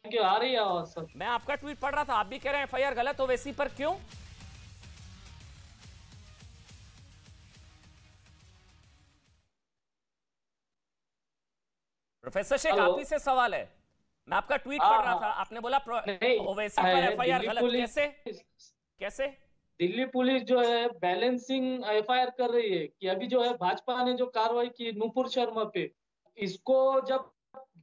Thank you. आ रही है आवाज सर? मैं आपका ट्वीट पढ़ रहा था, आप भी कह रहे हैं एफआईआर गलत ओवैसी पर, क्यों? Professor Sheikh, hello. आप ही से सवाल है। मैं आपका ट्वीट हाँ पढ़ रहा था, हाँ। आपने बोला नहीं ओवैसी पर है, एफआईआर दिल्ली गलत। कैसे? पुलिस। कैसे? दिल्ली पुलिस जो है बैलेंसिंग एफआईआर कर रही है कि अभी जो है भाजपा ने जो कार्रवाई की नुपुर शर्मा पे, इसको जब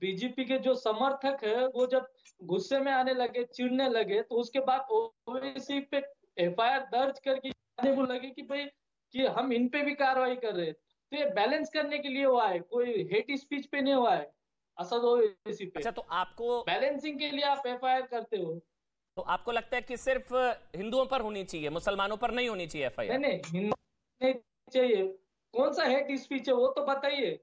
बीजेपी के जो समर्थक है वो जब गुस्से में आने लगे, चिढ़ने लगे, तो उसके बाद ओवैसी पे एफआईआर दर्ज करके आने को लगे कि भाई कि हम इन पे भी कार्रवाई कर रहे हैं। तो ये बैलेंस करने के लिए हुआ है, कोई हेट स्पीच पे नहीं हुआ है असद ओवैसी पे। अच्छा, तो आपको बैलेंसिंग के लिए आप एफआईआर करते हो। लगता है कि सिर्फ हिंदुओं पर होनी चाहिए, मुसलमानों पर नहीं होनी चाहिए नहीं एफआईआर? नहीं, हिंदू नहीं चाहिए। कौन सा हेट स्पीच है वो तो बताइए।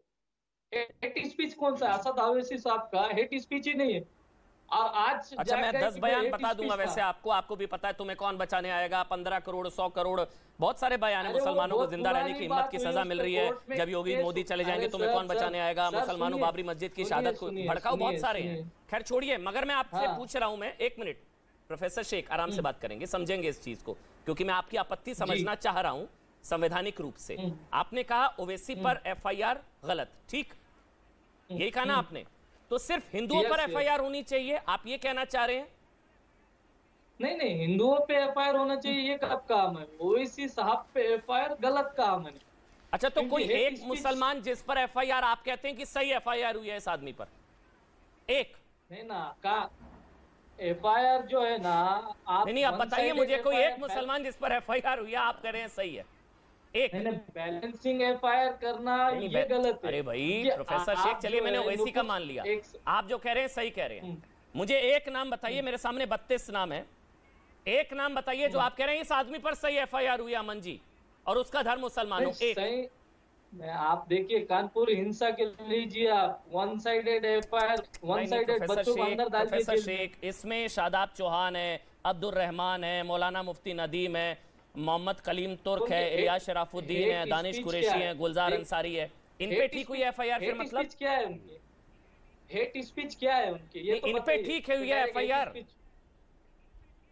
हेट स्पीच कौन सा है? असद ओवैसी साहब का हेट स्पीच ही नहीं है। और आज अच्छा, जाग मैं गए 10 कि भाई बयान हेट बता दूंगा स्पीच था। वैसे आपको, आपको भी पता है तुम्हें कौन बचाने आएगा, 15 करोड़, 100 करोड़, बहुत सारे बयान है। अरे वो मुसलमानों को बहुत जिंदा रहने पुरानी की हिम्मत बात की हुई, सजा उस मिल पर रही है। कोर्ट में जब योगी केस। मोदी चले जाएंगे अरे तुम्हें सर कौन सर बचाने आएगा? सर मुसलमानों सुनिए बाबरी मस्जिद की सुनिए शहादत को सुनिए भड़काऊ बहुत सुनिए सारे हैं। सुनिए। खैर छोड़िए, मगर मैं आपसे हाँ। पूछ रहा हूं, मैं एक मिनट प्रोफेसर शेख, आराम से हम्म। बात करेंगे, समझेंगे इस चीज को, क्योंकि मैं आपकी आपत्ति जी। समझना चाह रहा हूं संवैधानिक रूप से। हम्म। आपने कहा ओवैसी हम्म। पर एफआईआर गलत, ठीक? हम्म। यही कहा ना आपने? तो सिर्फ हिंदुओं पर यस यस। एफआईआर होनी चाहिए, आप ये कहना चाह रहे हैं? नहीं नहीं, हिंदुओं पे एफआईआर होना चाहिए ये कब काम है? ओवैसी साहब पे एफआईआर गलत काम है। अच्छा, तो कोई क्योंकि हेट एक स्पीच। मुसलमान जिस पर एफआईआर आप कहते हैं कि सही एफआईआर हुई है इस आदमी पर, एक? नहीं ना का एफआईआर जो है ना, नहीं आप नहीं, आप वन बताइए साइडेड मुझे कोई एक एफआईआर। मुसलमान जिस पर एफआईआर हुई है आप कह रहे हैं सही है, एक? नहीं नहीं, बैलेंसिंग एफआईआर करना नहीं नहीं, ये गलत है अरे भाई क्योंकि प्रोफेसर शेख, आप चलिए जो मैंने है ओवैसी का नुपुर मान लिया, एक। आप जो कह रहे हैं सही कह रहे हैं। हम्म। मुझे एक नाम बताइए, हम्म। मेरे सामने 32 नाम है, एक नाम बताइए जो हम्म। आप कह रहे हैं इस आदमी पर सही एफआईआर हुई है, अमन जी, और उसका धर्म मुसलमान नहीं हो, एक? सही। आप देखिए कानपुर हिंसा के लीजिए आप, वन साइडेड एफआईआर, वन नहीं नहीं साइडेड बच्चों को अंदर डाल दिए प्रोफेसर जेल में। शेख, इसमें शादाब चौहान है, अब्दुल रहमान है, मौलाना मुफ्ती नदीम है, मोहम्मद कलीम तुर्क कौन है, सी इलियास शराफुद्दीन है, हेट दानिश स्पीच क्या कुरैशी है? है, गुलजार अंसारी है, इन पे हेट ठीक हुई स्पीच। एफआईआर फिर हेट मतलब? स्पीच क्या है उनके? हेट स्पीच क्या है उनके ये नहीं, तो इन पे बताइए। ठीक है तो हुई है डायरेक्ट हेट एफआईआर, स्पीच।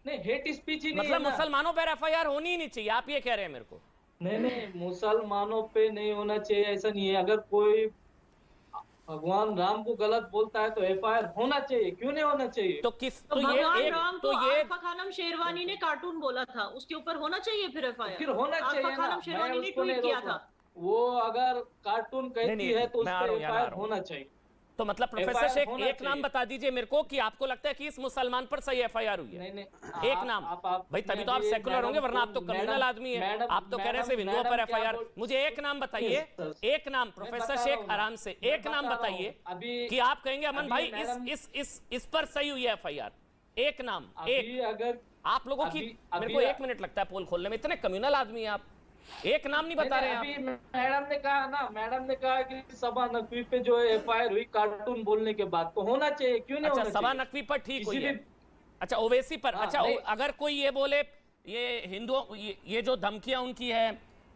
नहीं, हेट स्पीच ही नहीं है मतलब ना। मुसलमानों पर एफआईआर होनी ही नहीं चाहिए, आप ये कह रहे हैं मेरे को? नहीं नहीं, मुसलमानों पे नहीं होना चाहिए ऐसा नहीं है। अगर कोई भगवान राम को गलत बोलता है तो एफआईआर होना चाहिए, क्यों नहीं होना चाहिए? तो किस, तो तो ये भगवान एक, राम को तो ये आरफा खानम शेरवानी ने कार्टून बोला था, उसके ऊपर होना चाहिए फिर तो एफआईआर। फिर होना आरफा चाहिए ना, खानम मैं शेरवानी ने उसको नहीं ट्वीट किया रोक था। रहा। वो अगर कार्टून नहीं कहती है नहीं, तो उस मैं आ पर रहा हूं, यहां आ एफआईआर रहा हूं। होना चाहिए। तो मतलब प्रोफेसर एफआईआर शेख, होना एक नाम चाहिए। बता दीजिए मेरे को कि आपको लगता है कि इस मुसलमान पर सही एफआईआर हुई है, नहीं नहीं, एक नाम। आप भाई तभी तो आप अभी सेकुलर होंगे, मैडम वरना को, आप तो कम्युनल मैडम आदमी है। मैडम आप तो कह रहे हैं सिर्फ हिंदुओं मैडम पर क्या एफआईआर। बोल। मुझे एक नाम बताइए, एक नाम मैं प्रोफेसर बता रहा शेख, हूँ ना, आराम से मैं एक नाम बता रहा हूँ बताइए अभी। कि आप कहेंगे अमन अभी भाई इस मैडम, इस इस इस पर सही हुई है एफआईआर, एक नाम, एक। अभी अगर आप लोगों की, अभी मेरे अभी को 1 मिनट लगता है पोल खोलने में, इतने कम्युनल आदमी है आप, एक नाम नहीं नहीं बता नहीं, रहे हैं अभी आप। मैडम ने कहा ना, मैडम ने कहा कि सबा नकवी पे जो एफआईआर हुई कार्टून बोलने के बाद, तो होना चाहिए, क्यों नहीं अच्छा, होना सभा चाहिए? नकवी पर ठीक किसी हुई भी। है। अच्छा, ओवैसी पर, हाँ अच्छा नहीं। अगर कोई ये बोले, ये हिंदुओं, ये जो धमकियां उनकी है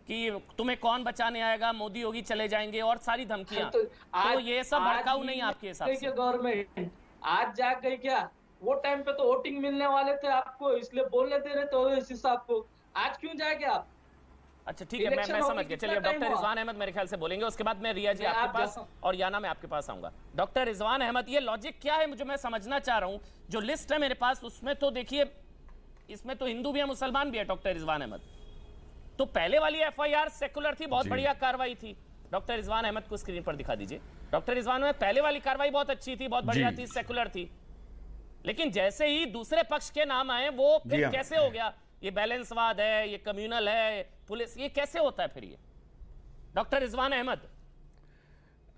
कि तुम्हें कौन बचाने आएगा, मोदी योगी चले जाएंगे और सारी धमकियां, तो तो आज ये सब आज भड़काऊ ही नहीं नहीं आपके हिसाब गई से? क्या गवर्नमेंट? आज जाग गई क्या? वो टाइम पे तो वोटिंग मिलने वाले थे आपको, इसलिए बोलने दे रहे थे इस हिसाब को। आज क्यों जाएंगे आप? अच्छा ठीक है, मैं इलेक्शन समझ होके गया। कितना चलिए, अब टाइम डॉक्टर हुआ? रिजवान अहमद मेरे ख्याल से बोलेंगे, उसके बाद मैं रिया जी मैं आपके आप पास और याना मैं आपके पास आऊंगा। डॉक्टर रिजवान अहमद, ये लॉजिक क्या है मुझे, मैं समझना चाह रहा हूं। जो लिस्ट है मेरे पास उसमें तो देखिए, इसमें तो हिंदू भी है, मुसलमान भी है। डॉक्टर रिजवान अहमद, तो पहले वाली एफआईआर सेकुलर थी, बहुत बढ़िया कार्रवाई थी। डॉक्टर रिजवान अहमद को स्क्रीन पर दिखा दीजिए। डॉक्टर रिजवान अहमद, पहले वाली कार्रवाई बहुत अच्छी थी, बहुत बढ़िया थी, सेकुलर थी, लेकिन जैसे ही दूसरे पक्ष के नाम आए, वो फिर कैसे हो गया? ये बैलेंसवाद है, ये कम्युनल है, पुलिस, ये कैसे होता है फिर ये? डॉक्टर रिजवान अहमद।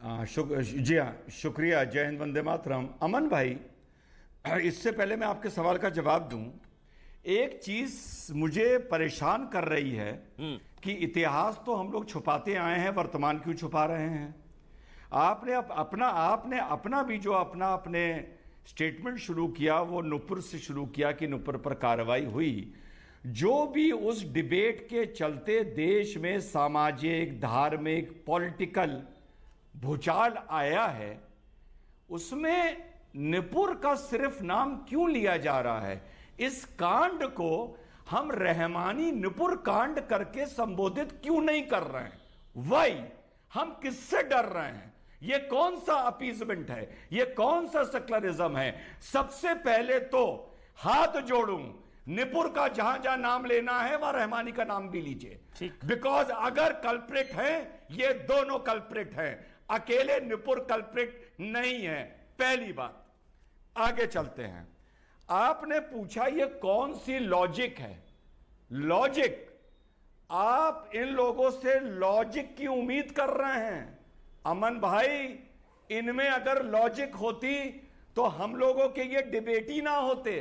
जी हाँ, शुक्रिया। जय हिंद, वंदे मातरम। अमन भाई, इससे पहले मैं आपके सवाल का जवाब दूं, एक चीज मुझे परेशान कर रही है कि इतिहास तो हम लोग छुपाते आए हैं, वर्तमान क्यों छुपा रहे हैं? आपने अपना भी जो अपने स्टेटमेंट शुरू किया वो नुपुर से शुरू किया कि नुपुर पर कार्रवाई हुई। जो भी उस डिबेट के चलते देश में सामाजिक, धार्मिक, पॉलिटिकल भूचाल आया है, उसमें निपुर का सिर्फ नाम क्यों लिया जा रहा है? इस कांड को हम रहमानी निपुर कांड करके संबोधित क्यों नहीं कर रहे हैं? वाई? हम किससे डर रहे हैं? ये कौन सा अपीजमेंट है? ये कौन सा सेक्युलरिज्म है? सबसे पहले तो हाथ जोड़ूं, निपुर का जहां जहां नाम लेना है वहां रहमानी का नाम भी लीजिए, बिकॉज अगर कल्प्रिट है, ये दोनों कल्प्रिट हैं, अकेले निपुर कल्प्रिट नहीं है। पहली बात। आगे चलते हैं। आपने पूछा ये कौन सी लॉजिक है? लॉजिक, आप इन लोगों से लॉजिक की उम्मीद कर रहे हैं। अमन भाई, इनमें अगर लॉजिक होती तो हम लोगों के ये डिबेट ही ना होते,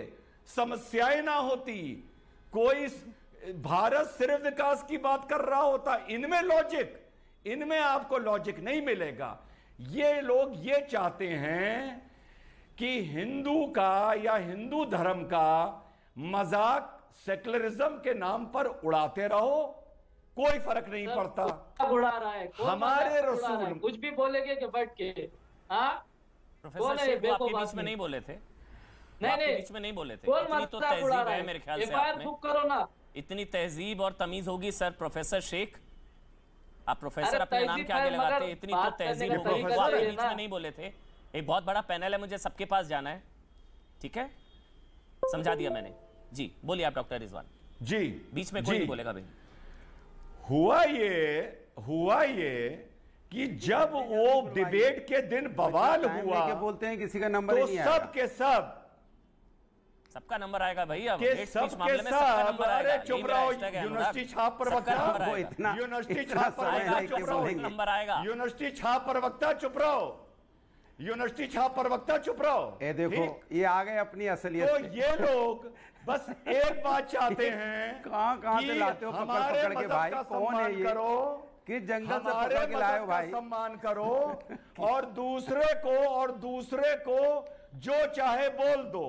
समस्याएं ना होती, कोई भारत सिर्फ विकास की बात कर रहा होता। इनमें लॉजिक, इनमें आपको लॉजिक नहीं मिलेगा। ये लोग ये चाहते हैं कि हिंदू का या हिंदू धर्म का मजाक सेक्युलरिज्म के नाम पर उड़ाते रहो, कोई फर्क नहीं पड़ता। उड़ा रहा है हमारे रसूल कुछ भी बोलेंगे कि बैठ के। प्रोफेसर शेख वो आपके बीच में नहीं बोले थे? नहीं, बीच में नहीं बोले थे। कौन इतनी तो मजाक उड़ा तहजीब रहा है है? मेरे ख्याल से एफआईआर बुक करो ना। इतनी तहजीब और तमीज होगी सर प्रोफेसर शेख, आप प्रोफेसर अरे अपने नाम के आगे तहजीब है, लगाते, मगर इतनी तो बात तहजीब करने का होगी। तरीका वो आपके तो है बीच ना। में नहीं बोले थे। एक बहुत बड़ा पैनल है, मुझे सबके पास जाना है, ठीक है? समझा दिया मैंने जी। बोलिए आप डॉक्टर रिजवान जी। बीच में कोई नहीं बोलेगा भाई। हुआ ये कि जब वो डिबेट के दिन बवाल हुआ, बोलते हैं किसी का नंबर तो नहीं आया। सब के सब सबका नंबर आएगा भाई। अब के हेट सब स्पीच मामले में के सबका सब। नंबर अरे आएगा। चुप रहो, यूनिवर्सिटी छाप प्रवक्ता, वो इतना यूनिवर्सिटी इतना छाप समय प्रवक्ता है चुप कि रहो, बोलेंगे। नंबर आएगा। यूनिवर्सिटी छाप प्रवक्ता चुप रहो, यूनिवर्सिटी छाप प्रवक्ता चुप रहो। ये देखो, ये आ गए अपनी असलियत तो पे। ये लोग बस एक बात चाहते हैं कहां से लाते हो हमारे पकड़ के भाई? मजहब का कौन है सम्मान ये? करो, किस जंगल से हमारे पकड़ के लाए हो मजहब का भाई? सम्मान करो और दूसरे को जो चाहे बोल दो।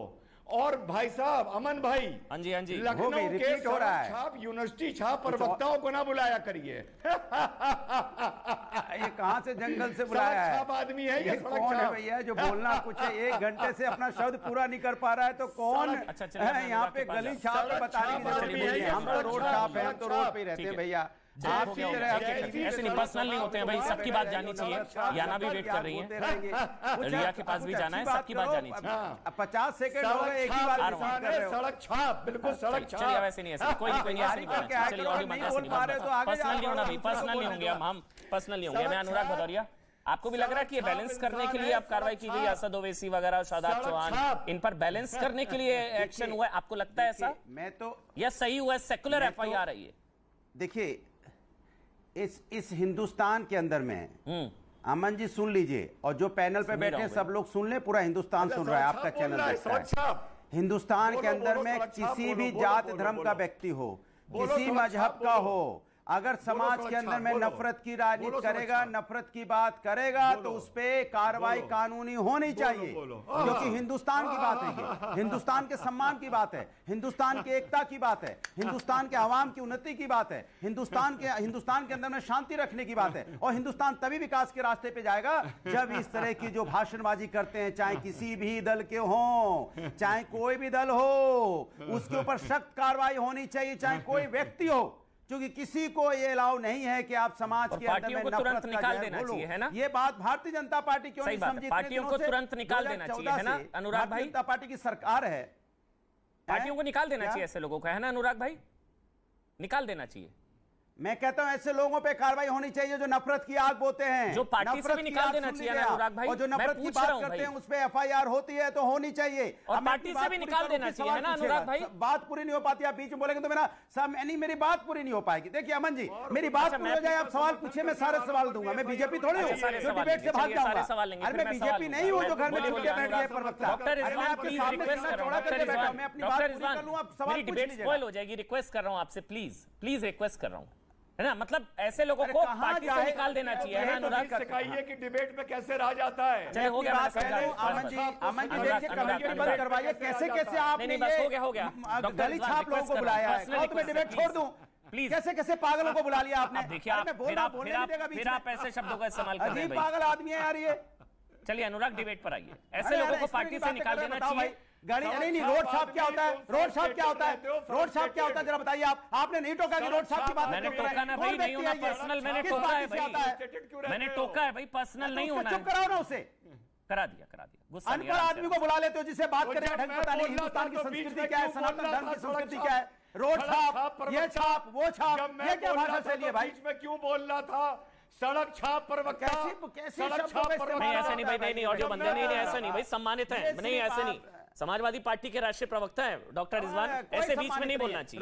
और भाई साहब, अमन भाई, हाँ जी, हाँ जी, लखनऊ के रिपीट हो रहा है। छाप यूनिवर्सिटी छाप प्रवक्ताओं को ना बुलाया करिए। ये कहां से जंगल से बुलाया है? छाप आदमी है ये? कौन है भैया जो बोलना कुछ है, 1 घंटे से अपना शब्द पूरा नहीं कर पा रहा है? तो कौन अच्छा, चलिए, है यहाँ पे? गली छाप पे बताने की जरूरत नहीं है। हम तो रोड छाप है, हम तो रोड पे ही रहते हैं भैया। ऐसे नहीं, पर्सनल नहीं होते हैं भाई, सबकी बात जाननी चाहिए। याना भी वेट कर रही है, रिया के पास भी जाना है, सबकी बात जाननी चाहिए। 50 सेकंड हो गए, एक ही बार रिपीट कर रहे हो। सड़क छाप, बिल्कुल सड़क छाप। चलिए, वैसे नहीं, ऐसे कोई नहीं ऐसे नहीं बोलना। चलिए, और भी मत ऐसे नहीं बोलना। पर्सनल नहीं होना भाई, पर्सनल नहीं होंगे हम पर्सनल नहीं होंगे। मैं अनुराग भदौरिया, आपको भी लग रहा है कि ये बैलेंस करने के लिए अब कार्रवाई की गई? असद ओवैसी वगैरह, शादाब चौहान, इन पर बैलेंस करने के लिए एक्शन हुआ है? आपको लगता है ऐसा? मैं तो या सही हुआ है, सेकुलर एफआईआर है ये? देखिए, इस हिंदुस्तान के अंदर में अमन जी सुन लीजिए, और जो पैनल पे बैठे हैं सब लोग सुन ले, पूरा हिंदुस्तान सुन रहा है, आपका चैनल देखता है। हिंदुस्तान के अंदर में किसी भी जात धर्म का व्यक्ति हो, किसी मजहब का हो, अगर समाज के अंदर में नफरत की राजनीति करेगा, नफरत की बात करेगा, तो उस पर कार्रवाई कानूनी होनी चाहिए, क्योंकि हिंदुस्तान की बात है ये, हिंदुस्तान के सम्मान की बात है, हिंदुस्तान की एकता की बात है, हिंदुस्तान के अवाम की उन्नति की बात है, हिंदुस्तान के अंदर में शांति रखने की बात है। और हिंदुस्तान तभी विकास के रास्ते पे जाएगा जब इस तरह की जो भाषणबाजी करते हैं, चाहे किसी भी दल के हों, चाहे कोई भी दल हो, उसके ऊपर सख्त कार्रवाई होनी चाहिए, चाहे कोई व्यक्ति हो, क्योंकि किसी को ये अलाउ नहीं है कि आप समाज के अंदर में नफरत का निकाल देना चाहिए, है ना? ये बात भारतीय जनता पार्टी क्यों नहीं समझी? पार्टियों को तुरंत निकाल देना चाहिए, है ना अनुराग भाई? जनता पार्टी की सरकार है, पार्टियों को निकाल देना चाहिए ऐसे लोगों का, है ना अनुराग भाई? निकाल देना चाहिए। मैं कहता हूं ऐसे लोगों पे कार्रवाई होनी चाहिए जो नफरत की आग बोते हैं, जो पार्टी से भी निकाल देना चाहिए ना अनुराग भाई। और जो नफरत की बात करते हैं उस पे एफआईआर होती है तो होनी चाहिए, और पार्टी से भी निकाल देना चाहिए, है ना अनुराग भाई? बात पूरी नहीं हो पाती, आप बीच में बोलेंगे तो मेरी बात पूरी नहीं हो पाएगी। देखिए अमन जी, मेरी बात पूरी हो जाए, आप सवाल पूछे, मैं सारे सवाल दूंगा। मैं बीजेपी थोड़ी हूँ जो डिबेट से भाग जाऊंगा। अरे मैं बीजेपी नहीं हूँ जो घर में बैठ गया प्रवक्ता। डॉक्टर रिजवान प्लीज रिक्वेस्ट कर रहा हूं, डॉक्टर रिजवान मेरी डिबेट स्पॉइल हो जाएगी, रिक्वेस्ट कर रहा हूं आपसे, प्लीज रिक्वेस्ट कर रहा हूं, है ना? मतलब ऐसे लोगों को पार्टी से निकाल देना चाहिए, है ना अनुराग? सिखाइए कि डिबेट में कैसे रह जाता है। चलिए, हो गया, अमन जी देखिए, कमेंट्री बंद करवाइए। कैसे आपने बस हो गया गली छाप लोगों को बुलाया है, तो मैं डिबेट छोड़ दूं? प्लीज, कैसे पागलों को बुला लिया आपने? देखिए, फिर आप ऐसे शब्दों का इस्तेमाल कर रहे हैं भाई, पागल आदमी है यार ये। चलिए अनुराग डिबेट पर आइए। ऐसे लोगों को पार्टी से निकाल देना चाहिए। गाड़ी नहीं, रोड शॉप क्या होता है? रोड शॉप क्या होता है? रोड शॉप क्या होता है जरा बताइए आप। आपने नहीं टोका कि रोड शॉप की बात? मैंने टोका ना भाई, नहीं होना पर्सनल। मैंने टोका है भाई, मैंने टोका है भाई, पर्सनल नहीं होना। चुप कराओ ना उसे। करा दिया गुस्सा। अनपढ़ आदमी को बुला लेते हो जिसे बात करने का ढंग पता नहीं। हिंदुस्तान की संस्कृति क्या है, सनातन धर्म की संस्कृति क्या है? रोड छाप, ये छाप, वो छाप, ये क्या भाषा शैली है भाई? बीच में क्यों बोल रहा था? सड़क छाप प्रवक्ता, सड़क छाप नहीं, ऐसा नहीं भाई, नहीं ऑडियो बंद है, नहीं ऐसा नहीं भाई, सम्मानित है, नहीं ऐसे नहीं। समाजवादी पार्टी के राष्ट्रीय प्रवक्ता है डॉक्टर रिजवान, ऐसे बीच में नहीं बोलना चाहिए।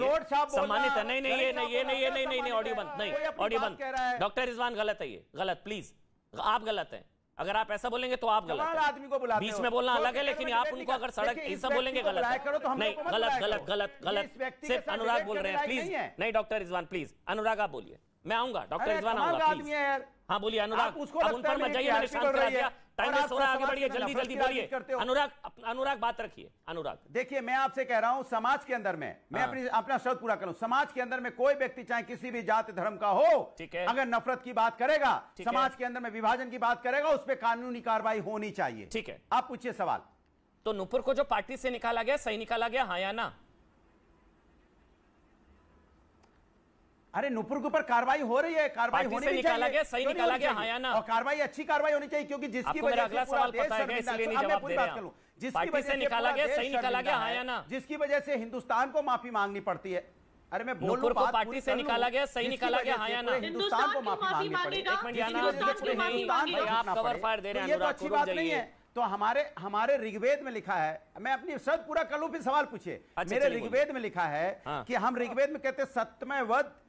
सम्मानित है। नहीं नहीं, ये नहीं, ऑडियो बंद, नहीं ऑडियो बंद। डॉक्टर रिजवान गलत है, ये गलत, प्लीज आप गलत हैं। अगर आप ऐसा बोलेंगे तो आप गलत हैं। आदमी को बुलाते बीच में बोलना अलग है, लेकिन आप उनको अगर सड़क ऐसा बोलेंगे गलत है। नहीं, गलत। सिर्फ अनुराग बोल रहे हैं, प्लीज नहीं डॉक्टर रिजवान, प्लीज अनुराग आप बोलिए, मैं आऊंगा, डॉक्टर रिजवान आऊंगा प्लीज। हाँ बोलिए अनुराग, अब उन पर मत जाइए, मैंने शांत करा दिया, टाइम वेस्ट हो रहा है, आगे बढ़िए, जल्दी बोलिए। अनुराग बात रखिए। अनुराग देखिए, मैं आपसे कह रहा हूं समाज के अंदर में, मैं अपना शब्द पूरा करूं, समाज के अंदर में कोई व्यक्ति चाहे किसी भी जाति धर्म का हो, अगर नफरत की बात करेगा, समाज के अंदर में विभाजन की बात करेगा, उस पर कानूनी कार्रवाई होनी चाहिए। ठीक है, आप पूछिए सवाल। तो नुपुर को जो पार्टी से निकाला गया सही निकाला गया, हाँ या ना? अरे नुपुर के ऊपर कार्रवाई हो रही है, कार्रवाई होनी चाहिए। निकाला गया, सही निकाला गया, हाँ या ना? और कार्रवाई, अच्छी कार्रवाई होनी चाहिए, क्योंकि जिसकी वजह से अगला सवाल पता है, इसलिए नहीं जवाब दे रहे हैं। जिसकी वजह से निकाला गया, सही निकाला गया, हाँ या ना? जिसकी वजह से हिंदुस्तान को माफी मांगनी पड़ती है। अरे मैं नुपुर को पार्टी से निकाला गया, सही निकाला गया, हाँ या ना? हिंदुस्तान को माफी मांगनी पड़ेगी। आप कवर फायर दे रहे हैं, ये तो अच्छी बात नहीं है। तो हमारे ऋग्वेद में लिखा है, मैं अपनी शब्द पूरा कर लूं फिर सवाल पूछिए। मेरे ऋग्वेद में लिखा है कि हम ऋग्वेद में कहते सत्यमय वद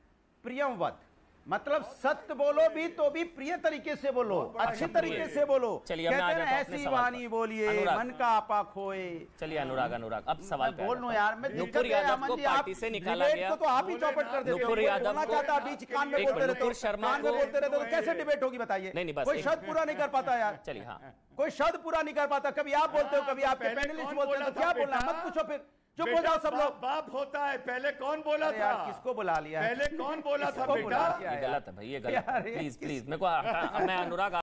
प्रियम वद, मतलब सत्य बोलो भी तो भी प्रिय तरीके से बोलो, अच्छी तरीके से बोलो। चलिए, कहते हैं ऐसी वाणी बोलिए मन का आपा खोए। चलिए अनुराग अब सवाल पे बोल लो यार, मैं नुपुर यादव को पार्टी से निकाला गया, तो आप ही चौपट कर देते हो। नुपुर यादव को चाहता बीच कान में बोलते रहते हो, शर्मा को बोलते रहते हो, तो कैसे डिबेट होगी बताइए? नहीं बस कोई शब्द पूरा नहीं कर पाता यार। चलिए, हाँ कोई शब्द पूरा नहीं कर पाता, कभी आप बोलते हो, कभी आपके पैनलिस्ट बोलते हैं, तो क्या बोलना, मत पूछो, फिर चुप हो जाओ सब लोग। बाप होता है, पहले कौन बोला था? किसको बुला लिया? पहले कौन बोला था बेटा? ये गलत है भाई, ये गलत है, प्लीज मेरे को, मैं अनुराग